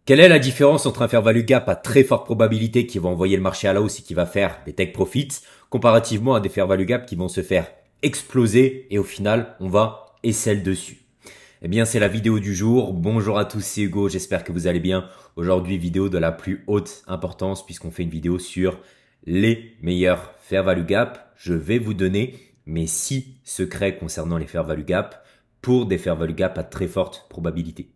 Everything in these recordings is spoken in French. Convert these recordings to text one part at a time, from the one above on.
Quelle est la différence entre un fair value gap à très forte probabilité qui va envoyer le marché à la hausse et qui va faire des take profits comparativement à des fair value gap qui vont se faire exploser et au final on va sell dessus? Eh bien c'est la vidéo du jour. Bonjour à tous, c'est Hugo, j'espère que vous allez bien. Aujourd'hui vidéo de la plus haute importance puisqu'on fait une vidéo sur les meilleurs fair value gap. Je vais vous donner mes 6 secrets concernant les fair value gap pour des fair value gap à très forte probabilité.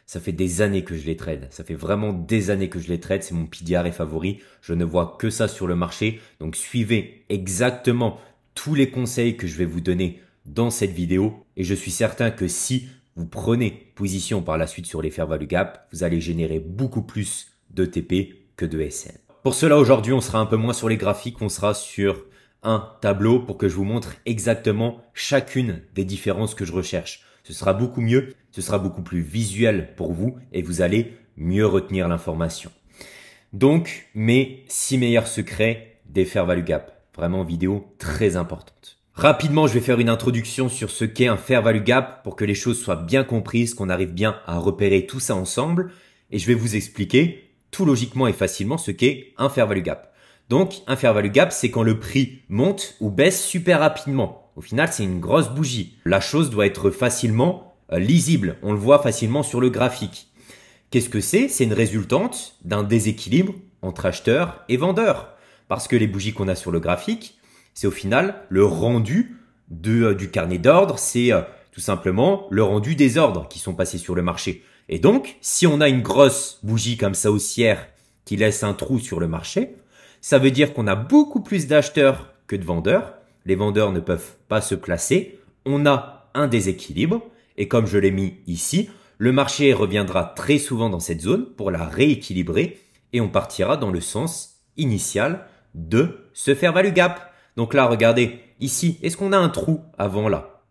Ça fait des années que je les trade. Ça fait vraiment des années que je les trade. C'est mon PDR favori. Je ne vois que ça sur le marché. Donc, suivez exactement tous les conseils que je vais vous donner dans cette vidéo. Et je suis certain que si vous prenez position par la suite sur les fair value gap, vous allez générer beaucoup plus de TP que de SL. Pour cela, aujourd'hui, on sera un peu moins sur les graphiques. On sera sur un tableau pour que je vous montre exactement chacune des différences que je recherche. Ce sera beaucoup mieux, ce sera beaucoup plus visuel pour vous et vous allez mieux retenir l'information. Donc, mes 6 meilleurs secrets des fair value gap. Vraiment vidéo très importante. Rapidement, je vais faire une introduction sur ce qu'est un fair value gap pour que les choses soient bien comprises, qu'on arrive bien à repérer tout ça ensemble. Et je vais vous expliquer tout logiquement et facilement ce qu'est un fair value gap. Donc, un fair value gap, c'est quand le prix monte ou baisse super rapidement. Au final, c'est une grosse bougie. La chose doit être facilement lisible. On le voit facilement sur le graphique. Qu'est-ce que c'est? C'est une résultante d'un déséquilibre entre acheteurs et vendeurs. Parce que les bougies qu'on a sur le graphique, c'est au final le rendu du carnet d'ordre. C'est tout simplement le rendu des ordres qui sont passés sur le marché. Et donc, si on a une grosse bougie comme ça haussière qui laisse un trou sur le marché, ça veut dire qu'on a beaucoup plus d'acheteurs que de vendeurs. Les vendeurs ne peuvent pas se placer. On a un déséquilibre. Et comme je l'ai mis ici, le marché reviendra très souvent dans cette zone pour la rééquilibrer. Et on partira dans le sens initial de ce fair value gap. Donc là, regardez, ici, est-ce qu'on a un trou avant là?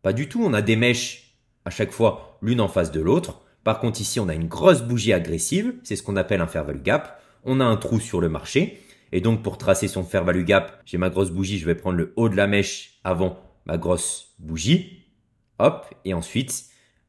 Pas du tout. On a des mèches à chaque fois l'une en face de l'autre. Par contre, ici, on a une grosse bougie agressive. C'est ce qu'on appelle un fair value gap. On a un trou sur le marché. Et donc, pour tracer son fair value gap, j'ai ma grosse bougie, je vais prendre le haut de la mèche avant ma grosse bougie. Hop, et ensuite,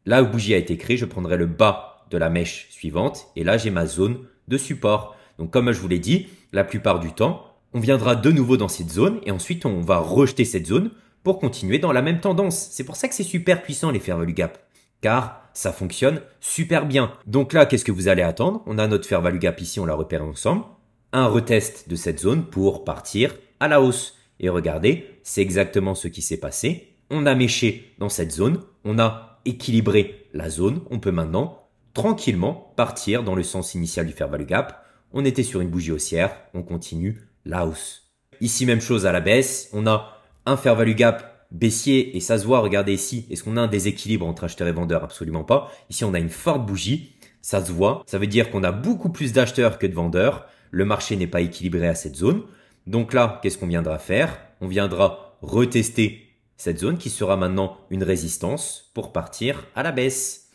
la bougie a été créée, je prendrai le bas de la mèche suivante. Et là, j'ai ma zone de support. Donc, comme je vous l'ai dit, la plupart du temps, on viendra de nouveau dans cette zone et ensuite, on va rejeter cette zone pour continuer dans la même tendance. C'est pour ça que c'est super puissant, les fair value gap, car ça fonctionne super bien. Donc là, qu'est-ce que vous allez attendre? On a notre fair value gap ici, on l'a repéré ensemble. Un retest de cette zone pour partir à la hausse. Et regardez, c'est exactement ce qui s'est passé. On a méché dans cette zone, on a équilibré la zone. On peut maintenant tranquillement partir dans le sens initial du fair value gap. On était sur une bougie haussière, on continue la hausse. Ici, même chose à la baisse, on a un fair value gap baissier et ça se voit, regardez ici. Est-ce qu'on a un déséquilibre entre acheteurs et vendeurs? Absolument pas. Ici, on a une forte bougie, ça se voit. Ça veut dire qu'on a beaucoup plus d'acheteurs que de vendeurs. Le marché n'est pas équilibré à cette zone. Donc là, qu'est-ce qu'on viendra faire? On viendra retester cette zone qui sera maintenant une résistance pour partir à la baisse.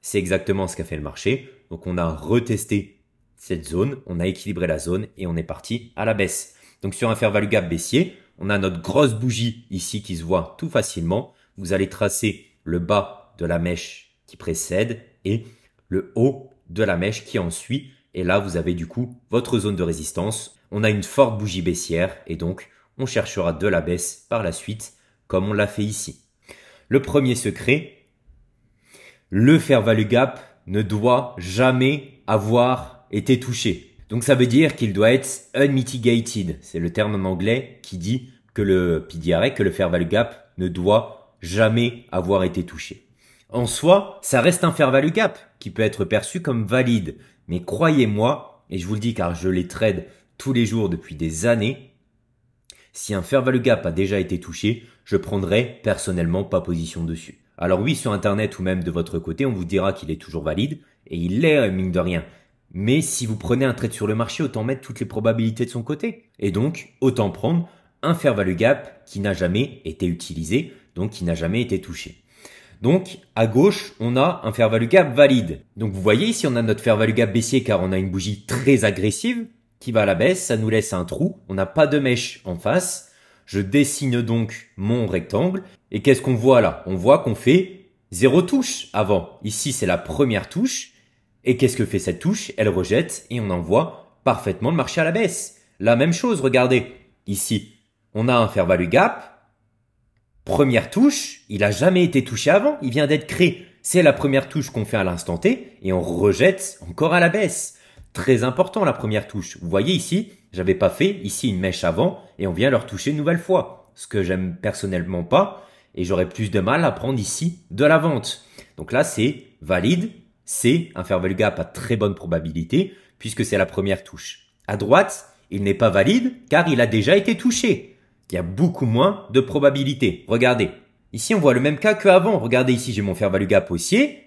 C'est exactement ce qu'a fait le marché. Donc on a retesté cette zone, on a équilibré la zone et on est parti à la baisse. Donc sur un fair value gap baissier, on a notre grosse bougie ici qui se voit tout facilement. Vous allez tracer le bas de la mèche qui précède et le haut de la mèche qui en suit. Et là, vous avez du coup votre zone de résistance. On a une forte bougie baissière et donc on cherchera de la baisse par la suite comme on l'a fait ici. Le premier secret, le fair value gap ne doit jamais avoir été touché. Donc ça veut dire qu'il doit être unmitigated. C'est le terme en anglais qui dit que le PDR, que le fair value gap ne doit jamais avoir été touché. En soi, ça reste un fair value gap qui peut être perçu comme valide. Mais croyez-moi, et je vous le dis car je les trade tous les jours depuis des années, si un fair value gap a déjà été touché, je prendrai personnellement pas position dessus. Alors oui, sur internet ou même de votre côté, on vous dira qu'il est toujours valide, et il l'est mine de rien. Mais si vous prenez un trade sur le marché, autant mettre toutes les probabilités de son côté. Et donc, autant prendre un fair value gap qui n'a jamais été utilisé, donc qui n'a jamais été touché. Donc, à gauche, on a un fair value gap valide. Donc, vous voyez ici, on a notre fair value gap baissier car on a une bougie très agressive qui va à la baisse. Ça nous laisse un trou. On n'a pas de mèche en face. Je dessine donc mon rectangle. Et qu'est-ce qu'on voit là? On voit qu'on fait 0 touche avant. Ici, c'est la première touche. Et qu'est-ce que fait cette touche? Elle rejette et on envoie parfaitement le marché à la baisse. La même chose, regardez. Ici, on a un fair value gap. Première touche, il n'a jamais été touché avant, il vient d'être créé. C'est la première touche qu'on fait à l'instant T et on rejette encore à la baisse. Très important la première touche. Vous voyez ici, j'avais pas fait ici une mèche avant et on vient leur toucher une nouvelle fois. Ce que j'aime personnellement pas et j'aurais plus de mal à prendre ici de la vente. Donc là, c'est valide. C'est un fair value gap à très bonne probabilité puisque c'est la première touche. À droite, il n'est pas valide car il a déjà été touché. Il y a beaucoup moins de probabilité. Regardez. Ici, on voit le même cas qu'avant. Regardez ici, j'ai mon fair value gap haussier.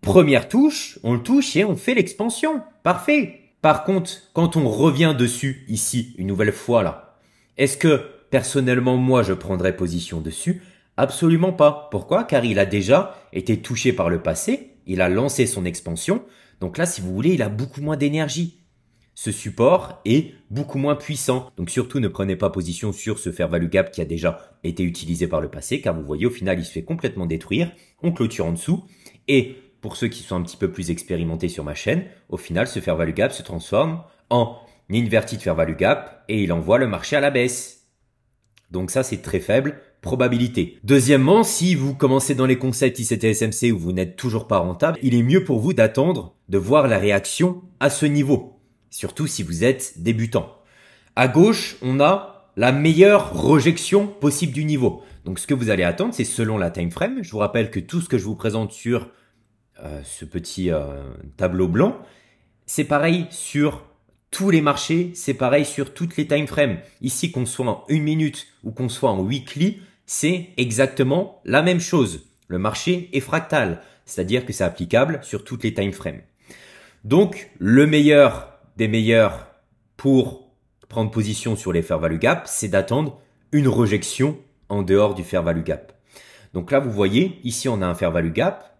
Première touche, on le touche et on fait l'expansion. Parfait. Par contre, quand on revient dessus, ici, une nouvelle fois là, est-ce que, personnellement, moi, je prendrais position dessus? Absolument pas. Pourquoi? Car il a déjà été touché par le passé. Il a lancé son expansion. Donc là, si vous voulez, il a beaucoup moins d'énergie. Ce support est beaucoup moins puissant. Donc surtout, ne prenez pas position sur ce fair value gap qui a déjà été utilisé par le passé, car vous voyez, au final, il se fait complètement détruire. On clôture en dessous. Et pour ceux qui sont un petit peu plus expérimentés sur ma chaîne, au final, ce fair value gap se transforme en inverted fair value gap et il envoie le marché à la baisse. Donc ça, c'est très faible probabilité. Deuxièmement, si vous commencez dans les concepts ICT-SMC où vous n'êtes toujours pas rentable, il est mieux pour vous d'attendre de voir la réaction à ce niveau. Surtout si vous êtes débutant. À gauche, on a la meilleure rejection possible du niveau. Donc ce que vous allez attendre, c'est selon la time frame. Je vous rappelle que tout ce que je vous présente sur ce petit tableau blanc, c'est pareil sur tous les marchés, c'est pareil sur toutes les time frames. Ici, qu'on soit en 1 minute ou qu'on soit en weekly, c'est exactement la même chose. Le marché est fractal, c'est-à-dire que c'est applicable sur toutes les time frames. Donc, le meilleur des meilleurs pour prendre position sur les fair value gap, c'est d'attendre une rejection en dehors du fair value gap. Donc là, vous voyez, ici, on a un fair value gap.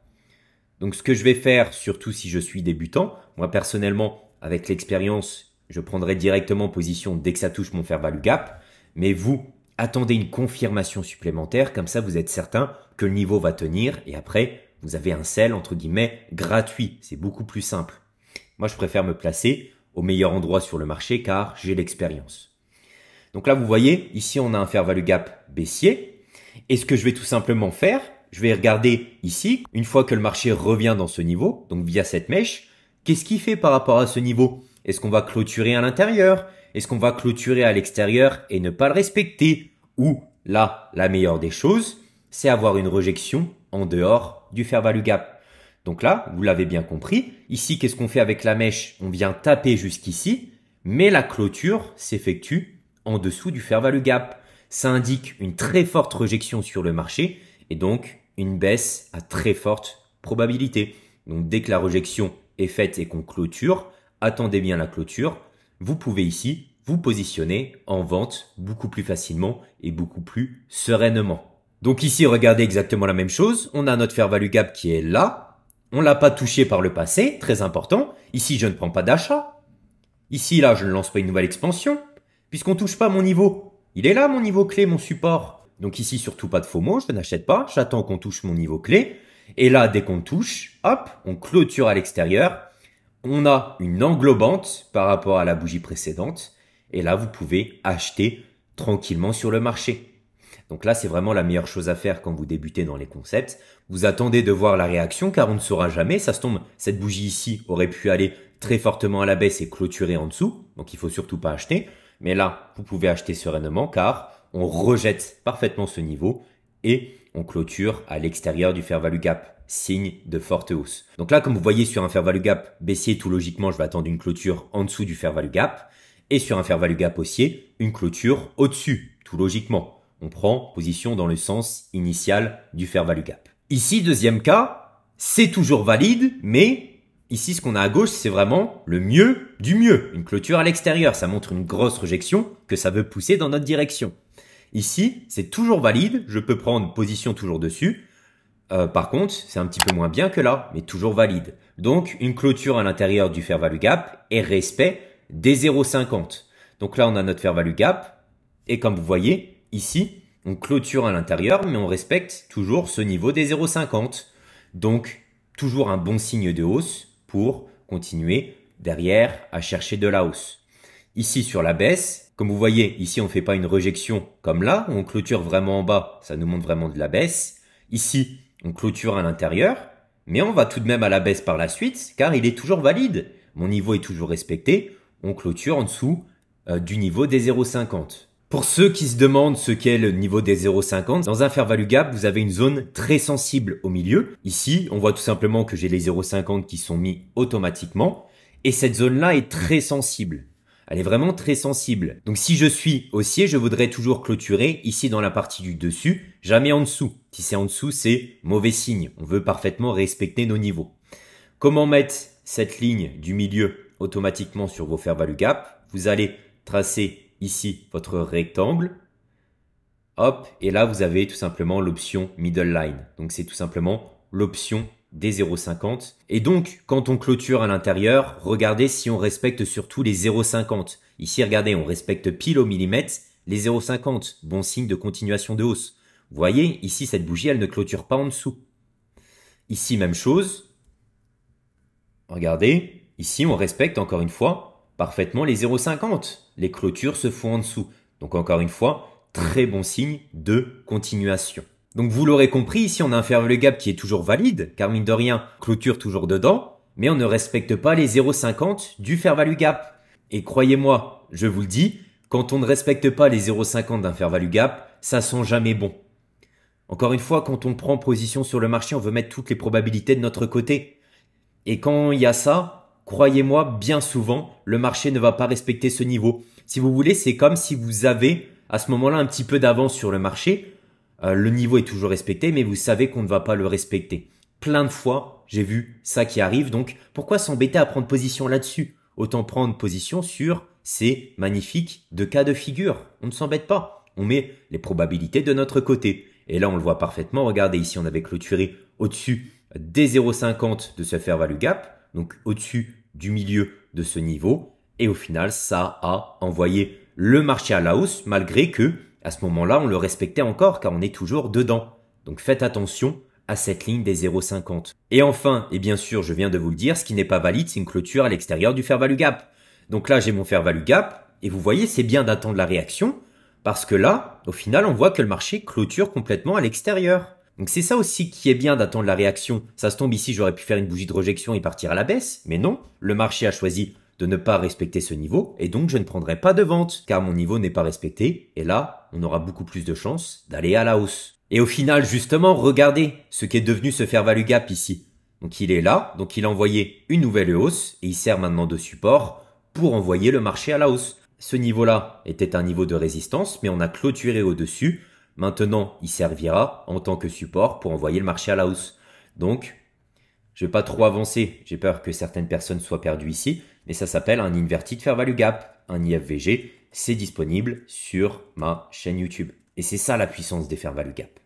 Donc, ce que je vais faire, surtout si je suis débutant, moi, personnellement, avec l'expérience, je prendrai directement position dès que ça touche mon fair value gap. Mais vous, attendez une confirmation supplémentaire. Comme ça, vous êtes certain que le niveau va tenir. Et après, vous avez un sell, entre guillemets, gratuit. C'est beaucoup plus simple. Moi, je préfère me placer au meilleur endroit sur le marché car j'ai l'expérience. Donc là, vous voyez, ici, on a un fair value gap baissier. Et ce que je vais tout simplement faire, je vais regarder ici, une fois que le marché revient dans ce niveau, donc via cette mèche, qu'est-ce qu'il fait par rapport à ce niveau? Est-ce qu'on va clôturer à l'intérieur? Est-ce qu'on va clôturer à l'extérieur et ne pas le respecter? Ou là, la meilleure des choses, c'est avoir une rejection en dehors du fair value gap. Donc là, vous l'avez bien compris, ici, qu'est-ce qu'on fait avec la mèche? On vient taper jusqu'ici, mais la clôture s'effectue en dessous du fair value gap. Ça indique une très forte rejection sur le marché et donc une baisse à très forte probabilité. Donc dès que la rejection est faite et qu'on clôture, attendez bien la clôture. Vous pouvez ici vous positionner en vente beaucoup plus facilement et beaucoup plus sereinement. Donc ici, regardez exactement la même chose. On a notre fair value gap qui est là. On l'a pas touché par le passé, très important. Ici, je ne prends pas d'achat. Ici, là, je ne lance pas une nouvelle expansion, puisqu'on touche pas mon niveau. Il est là, mon niveau clé, mon support. Donc ici, surtout pas de FOMO, je n'achète pas. J'attends qu'on touche mon niveau clé. Et là, dès qu'on touche, hop, on clôture à l'extérieur. On a une englobante par rapport à la bougie précédente. Et là, vous pouvez acheter tranquillement sur le marché. Donc là, c'est vraiment la meilleure chose à faire quand vous débutez dans les concepts. Vous attendez de voir la réaction car on ne saura jamais. Ça se tombe, cette bougie ici aurait pu aller très fortement à la baisse et clôturer en dessous. Donc il faut surtout pas acheter. Mais là, vous pouvez acheter sereinement car on rejette parfaitement ce niveau et on clôture à l'extérieur du fair value gap, signe de forte hausse. Donc là, comme vous voyez sur un fair value gap baissier, tout logiquement, je vais attendre une clôture en dessous du fair value gap. Et sur un fair value gap haussier, une clôture au-dessus, tout logiquement. On prend position dans le sens initial du fair value gap. Ici, deuxième cas, c'est toujours valide, mais ici, ce qu'on a à gauche, c'est vraiment le mieux du mieux. Une clôture à l'extérieur, ça montre une grosse rejection que ça veut pousser dans notre direction. Ici, c'est toujours valide, je peux prendre position toujours dessus. Par contre, c'est un petit peu moins bien que là, mais toujours valide. Donc, une clôture à l'intérieur du fair value gap et respect des 0,50. Donc là, on a notre fair value gap. Et comme vous voyez, ici, on clôture à l'intérieur, mais on respecte toujours ce niveau des 0,50. Donc, toujours un bon signe de hausse pour continuer derrière à chercher de la hausse. Ici sur la baisse, comme vous voyez, ici on ne fait pas une rejection comme là, où on clôture vraiment en bas, ça nous montre vraiment de la baisse. Ici, on clôture à l'intérieur, mais on va tout de même à la baisse par la suite, car il est toujours valide. Mon niveau est toujours respecté, on clôture en dessous du niveau des 0,50. Pour ceux qui se demandent ce qu'est le niveau des 0,50, dans un fair value gap, vous avez une zone très sensible au milieu. Ici, on voit tout simplement que j'ai les 0,50 qui sont mis automatiquement, et cette zone-là est très sensible. Elle est vraiment très sensible. Donc si je suis haussier, je voudrais toujours clôturer ici dans la partie du dessus, jamais en dessous. Si c'est en dessous, c'est mauvais signe. On veut parfaitement respecter nos niveaux. Comment mettre cette ligne du milieu automatiquement sur vos fair value gap? Vous allez tracer ici votre rectangle. Hop, et là vous avez tout simplement l'option middle line. Donc c'est tout simplement l'option des 0,50. Et donc, quand on clôture à l'intérieur, regardez si on respecte surtout les 0,50. Ici, regardez, on respecte pile au millimètre les 0,50. Bon signe de continuation de hausse. Vous voyez, ici, cette bougie, elle ne clôture pas en dessous. Ici, même chose. Regardez, ici, on respecte encore une fois parfaitement les 0,50. Les clôtures se font en dessous. Donc, encore une fois, très bon signe de continuation. Donc vous l'aurez compris, ici on a un fair value gap qui est toujours valide, car mine de rien, clôture toujours dedans, mais on ne respecte pas les 0,50 du fair value gap. Et croyez-moi, je vous le dis, quand on ne respecte pas les 0,50 d'un fair value gap, ça sent jamais bon. Encore une fois, quand on prend position sur le marché, on veut mettre toutes les probabilités de notre côté. Et quand il y a ça, croyez-moi, bien souvent, le marché ne va pas respecter ce niveau. Si vous voulez, c'est comme si vous avez à ce moment-là un petit peu d'avance sur le marché. Le niveau est toujours respecté, mais vous savez qu'on ne va pas le respecter. Plein de fois, j'ai vu ça qui arrive, donc pourquoi s'embêter à prendre position là-dessus? Autant prendre position sur ces magnifiques 2 cas de figure. On ne s'embête pas, on met les probabilités de notre côté. Et là, on le voit parfaitement, regardez ici, on avait clôturé au-dessus des 0,50 de ce fair value gap, donc au-dessus du milieu de ce niveau, et au final, ça a envoyé le marché à la hausse, malgré que à ce moment-là, on le respectait encore car on est toujours dedans. Donc faites attention à cette ligne des 0,50. Et enfin, et bien sûr, je viens de vous le dire, ce qui n'est pas valide, c'est une clôture à l'extérieur du fair value gap. Donc là, j'ai mon fair value gap et vous voyez, c'est bien d'attendre la réaction parce que là, au final, on voit que le marché clôture complètement à l'extérieur. Donc c'est ça aussi qui est bien d'attendre la réaction. Ça se tombe ici, j'aurais pu faire une bougie de rejection et partir à la baisse, mais non, le marché a choisi de ne pas respecter ce niveau et donc je ne prendrai pas de vente car mon niveau n'est pas respecté et là on aura beaucoup plus de chances d'aller à la hausse. Et au final justement regardez ce qu'est devenu ce fair value gap ici. Donc il est là, donc il a envoyé une nouvelle hausse et il sert maintenant de support pour envoyer le marché à la hausse. Ce niveau-là était un niveau de résistance mais on a clôturé au-dessus. Maintenant il servira en tant que support pour envoyer le marché à la hausse. Donc je vais pas trop avancer, j'ai peur que certaines personnes soient perdues ici. Mais ça s'appelle un Inverted Fair Value Gap, un IFVG. C'est disponible sur ma chaîne YouTube. Et c'est ça la puissance des Fair Value Gap.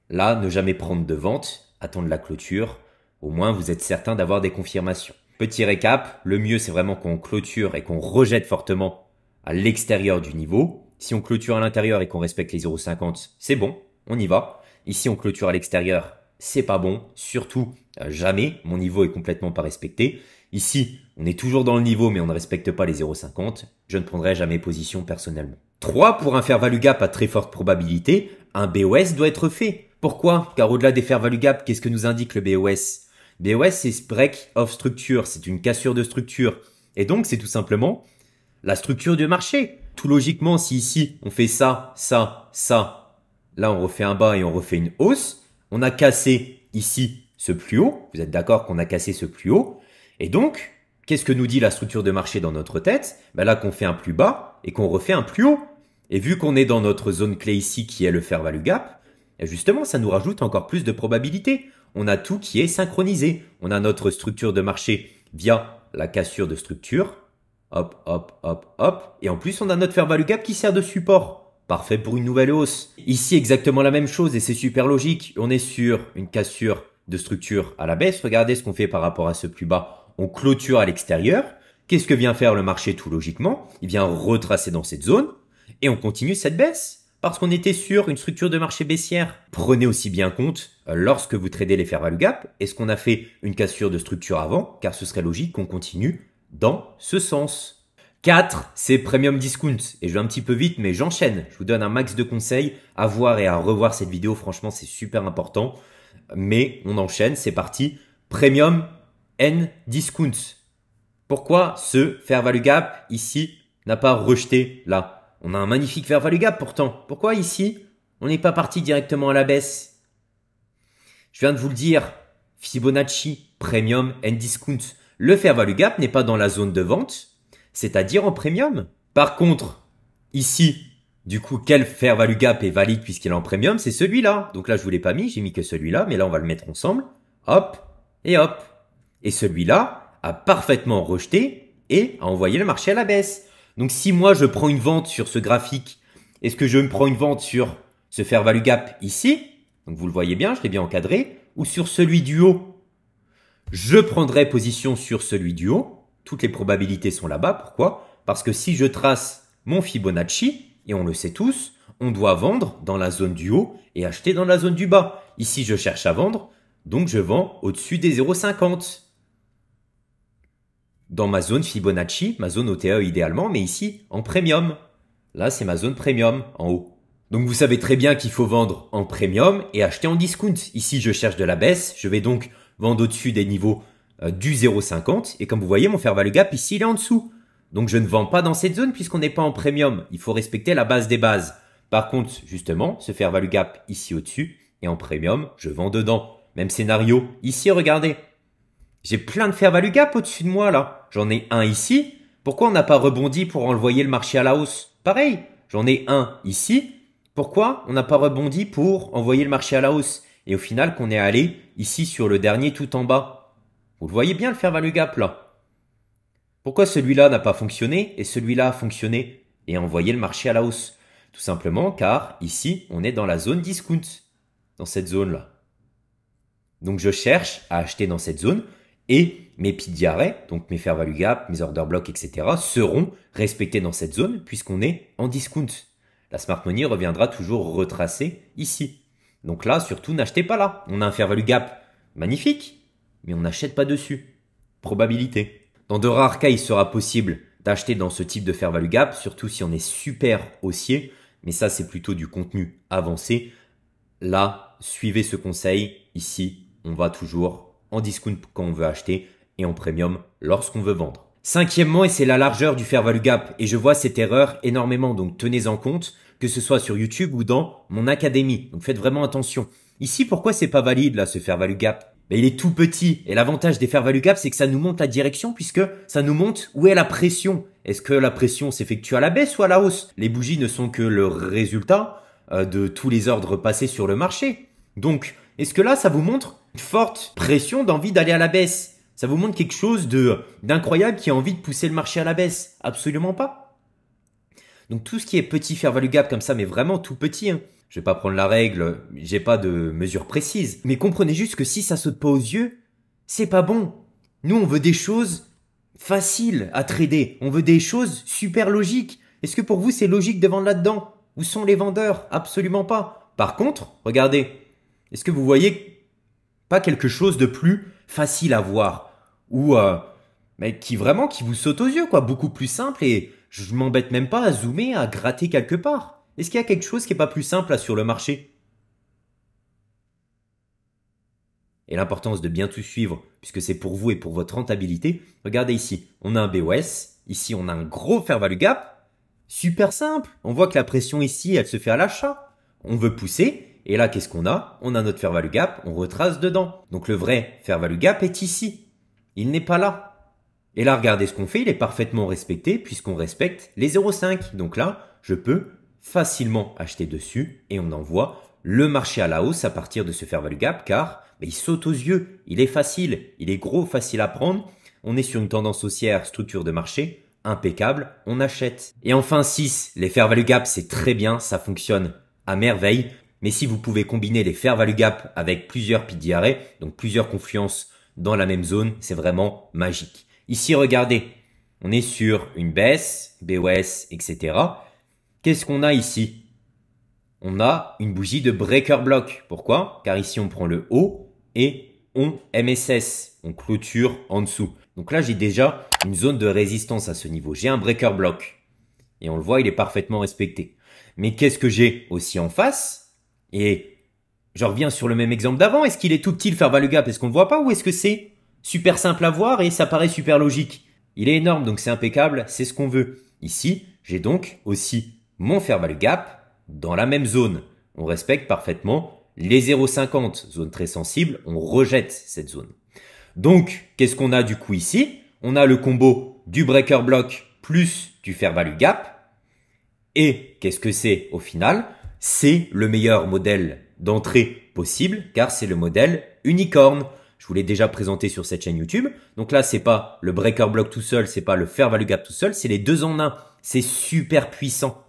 Là, ne jamais prendre de vente, attendre la clôture. Au moins, vous êtes certain d'avoir des confirmations. Petit récap, le mieux c'est vraiment qu'on clôture et qu'on rejette fortement à l'extérieur du niveau. Si on clôture à l'intérieur et qu'on respecte les 0,50, c'est bon, on y va. Ici, on clôture à l'extérieur, c'est pas bon. Surtout, jamais, mon niveau est complètement pas respecté. Ici, on est toujours dans le niveau, mais on ne respecte pas les 0,50. Je ne prendrai jamais position personnellement. 3. Pour un fair value gap à très forte probabilité, un BOS doit être fait. Pourquoi? Car au-delà des fair value gap, qu'est-ce que nous indique le BOS? BOS, c'est break of structure, c'est une cassure de structure. Et donc, c'est tout simplement la structure du marché. Tout logiquement, si ici, on fait ça, ça, ça, là, on refait un bas et on refait une hausse, on a cassé ici ce plus haut. Vous êtes d'accord qu'on a cassé ce plus haut? Et donc, qu'est-ce que nous dit la structure de marché dans notre tête? Ben là, qu'on fait un plus bas et qu'on refait un plus haut. Et vu qu'on est dans notre zone clé ici qui est le fair value gap, et justement, ça nous rajoute encore plus de probabilité. On a tout qui est synchronisé. On a notre structure de marché via la cassure de structure. Hop, hop, hop, hop. Et en plus, on a notre fair value gap qui sert de support. Parfait pour une nouvelle hausse. Ici, exactement la même chose et c'est super logique. On est sur une cassure de structure à la baisse. Regardez ce qu'on fait par rapport à ce plus bas. On clôture à l'extérieur. Qu'est-ce que vient faire le marché tout logiquement? Il vient retracer dans cette zone et on continue cette baisse. parce qu'on était sur une structure de marché baissière. Prenez aussi bien compte, lorsque vous tradez les fair value gap, est-ce qu'on a fait une cassure de structure avant, car ce serait logique qu'on continue dans ce sens. 4, c'est Premium Discount. Et je vais un petit peu vite, mais j'enchaîne. Je vous donne un max de conseils à voir et à revoir cette vidéo. Franchement, c'est super important. Mais on enchaîne, c'est parti. Premium and Discount. Pourquoi ce fair value gap ici n'a pas rejeté là? On a un magnifique fair value gap pourtant. Pourquoi ici on n'est pas parti directement à la baisse? Je viens de vous le dire. Fibonacci, Premium and Discount. Le fair value gap n'est pas dans la zone de vente, c'est-à-dire en premium. Par contre, ici, du coup, quel fair value gap est valide puisqu'il est en premium? C'est celui-là. Donc là, je vous l'ai pas mis, j'ai mis que celui-là, mais là, on va le mettre ensemble. Hop, et hop. Et celui-là a parfaitement rejeté et a envoyé le marché à la baisse. Donc si moi, je prends une vente sur ce graphique, est-ce que je me prends une vente sur ce fair value gap ici? Donc vous le voyez bien, je l'ai bien encadré. Ou sur celui du haut? Je prendrai position sur celui du haut. Toutes les probabilités sont là-bas. Pourquoi? Parce que si je trace mon Fibonacci, et on le sait tous, on doit vendre dans la zone du haut et acheter dans la zone du bas. Ici, je cherche à vendre, donc je vends au-dessus des 0,50. Dans ma zone Fibonacci, ma zone OTE idéalement, mais ici, en premium. Là, c'est ma zone premium, en haut. Donc vous savez très bien qu'il faut vendre en premium et acheter en discount. Ici, je cherche de la baisse, je vais donc vendre au-dessus des niveaux du 0,50. Et comme vous voyez, mon fair value gap ici, il est en dessous. Donc je ne vends pas dans cette zone puisqu'on n'est pas en premium. Il faut respecter la base des bases. Par contre, justement, ce fair value gap ici au-dessus et en premium, je vends dedans. Même scénario. Ici, regardez. J'ai plein de fair value gap au-dessus de moi là. J'en ai un ici. Pourquoi on n'a pas rebondi pour envoyer le marché à la hausse? Pareil, j'en ai un ici. Pourquoi on n'a pas rebondi pour envoyer le marché à la hausse? Et au final, qu'on est allé ici sur le dernier tout en bas. Vous le voyez bien le fair value gap là. Pourquoi celui-là n'a pas fonctionné et celui-là a fonctionné et a envoyé le marché à la hausse? Tout simplement car ici, on est dans la zone discount. Dans cette zone-là. Donc je cherche à acheter dans cette zone et mes pieds d'arrêt, donc mes fair value gap, mes order blocks, etc. seront respectés dans cette zone puisqu'on est en discount. La smart money reviendra toujours retracée ici. Donc là, surtout, n'achetez pas là. On a un fair value gap magnifique, mais on n'achète pas dessus. Probabilité. Dans de rares cas, il sera possible d'acheter dans ce type de fair value gap, surtout si on est super haussier. Mais ça, c'est plutôt du contenu avancé. Là, suivez ce conseil. Ici, on va toujours en discount quand on veut acheter et en premium lorsqu'on veut vendre. Cinquièmement, et c'est la largeur du fair value gap. Et je vois cette erreur énormément, donc tenez-en compte, que ce soit sur YouTube ou dans mon académie. Donc faites vraiment attention. Ici, pourquoi c'est pas valide là, ce fair value gap? Mais il est tout petit. Et l'avantage des fair value gap, c'est que ça nous montre la direction puisque ça nous montre où est la pression. Est-ce que la pression s'effectue à la baisse ou à la hausse? Les bougies ne sont que le résultat de tous les ordres passés sur le marché. Donc, est-ce que là, ça vous montre une forte pression d'envie d'aller à la baisse? Ça vous montre quelque chose d'incroyable qui a envie de pousser le marché à la baisse? Absolument pas. Donc tout ce qui est petit fair value gap comme ça, mais vraiment tout petit, hein. Je vais pas prendre la règle, j'ai pas de mesure précise. Mais comprenez juste que si ça saute pas aux yeux, c'est pas bon. Nous, on veut des choses faciles à trader. On veut des choses super logiques. Est-ce que pour vous, c'est logique de vendre là-dedans? Où sont les vendeurs? Absolument pas. Par contre, regardez. Est-ce que vous voyez pas quelque chose de plus facile à voir ou mais qui vous saute aux yeux, quoi, beaucoup plus simple et je m'embête même pas à zoomer, à gratter quelque part. Est-ce qu'il y a quelque chose qui est pas plus simple là sur le marché? Et l'importance de bien tout suivre, puisque c'est pour vous et pour votre rentabilité. Regardez ici, on a un BOS, ici on a un gros fair value gap, super simple. On voit que la pression ici, elle se fait à l'achat. On veut pousser. Et là, qu'est-ce qu'on a? On a notre fair value gap, on retrace dedans. Donc le vrai fair value gap est ici. Il n'est pas là. Et là, regardez ce qu'on fait, il est parfaitement respecté puisqu'on respecte les 0,5. Donc là, je peux facilement acheter dessus et on envoie le marché à la hausse à partir de ce fair value gap car il saute aux yeux, il est facile, il est gros, facile à prendre. On est sur une tendance haussière, structure de marché, impeccable, on achète. Et enfin 6, les fair value gap, c'est très bien, ça fonctionne à merveille. Mais si vous pouvez combiner les fair value gap avec plusieurs pieds d'arrêt, donc plusieurs confluences dans la même zone, c'est vraiment magique. Ici, regardez, on est sur une baisse, BOS, etc. Qu'est-ce qu'on a ici? on a une bougie de breaker block. Pourquoi? Car ici, on prend le haut et on MSS, on clôture en dessous. Donc là, j'ai déjà une zone de résistance à ce niveau. J'ai un breaker block et on le voit, il est parfaitement respecté. Mais qu'est-ce que j'ai aussi en face? Et je reviens sur le même exemple d'avant. Est-ce qu'il est tout petit le fair value gap? Est-ce qu'on ne le voit pas ou est-ce que c'est super simple à voir et ça paraît super logique? Il est énorme, donc c'est impeccable, c'est ce qu'on veut. Ici, j'ai donc aussi mon fair value gap dans la même zone. On respecte parfaitement les 0,50, zone très sensible, on rejette cette zone. Donc, qu'est-ce qu'on a du coup ici? On a le combo du breaker block plus du fair value gap. Et qu'est-ce que c'est au final? C'est le meilleur modèle d'entrée possible car c'est le modèle unicorn. Je vous l'ai déjà présenté sur cette chaîne YouTube. Donc là, c'est pas le breaker block tout seul, c'est pas le fair value gap tout seul, c'est les deux en un. C'est super puissant.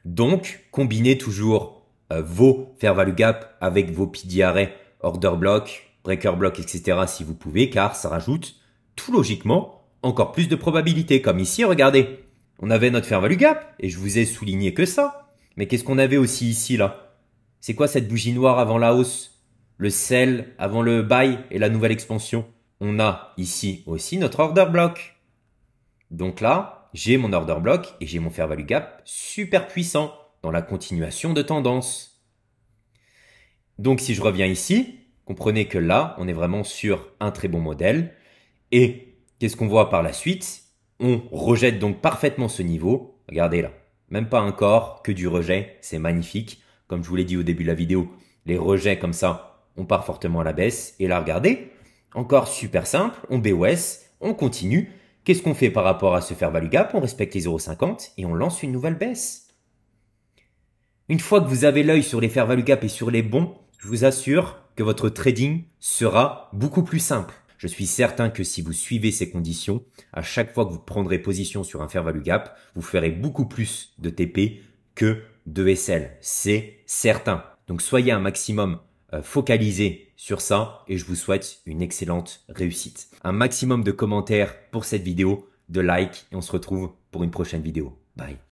Donc, combinez toujours vos fair value gap avec vos PD arrêts, order block, breaker block, etc. si vous pouvez, car ça rajoute tout logiquement encore plus de probabilités. Comme ici, regardez, on avait notre fair value gap et je vous ai souligné que ça. Mais qu'est-ce qu'on avait aussi ici là? C'est quoi cette bougie noire avant la hausse? Le sell avant le buy et la nouvelle expansion. On a ici aussi notre order block. Donc là, j'ai mon order block et j'ai mon fair value gap super puissant dans la continuation de tendance. Donc si je reviens ici, comprenez que là, on est vraiment sur un très bon modèle. Et qu'est-ce qu'on voit par la suite? On rejette donc parfaitement ce niveau. Regardez là, même pas encore que du rejet, c'est magnifique. Comme je vous l'ai dit au début de la vidéo, les rejets comme ça, on part fortement à la baisse. Et là, regardez, encore super simple, on BOS, on continue. Qu'est-ce qu'on fait par rapport à ce fair value gap? On respecte les 0,50 et on lance une nouvelle baisse. Une fois que vous avez l'œil sur les fair value gap et sur les bons, je vous assure que votre trading sera beaucoup plus simple. Je suis certain que si vous suivez ces conditions, à chaque fois que vous prendrez position sur un fair value gap, vous ferez beaucoup plus de TP que de SL. C'est certain. Donc soyez un maximum focalisé sur ça et je vous souhaite une excellente réussite. Un maximum de commentaires pour cette vidéo, de likes et on se retrouve pour une prochaine vidéo. Bye.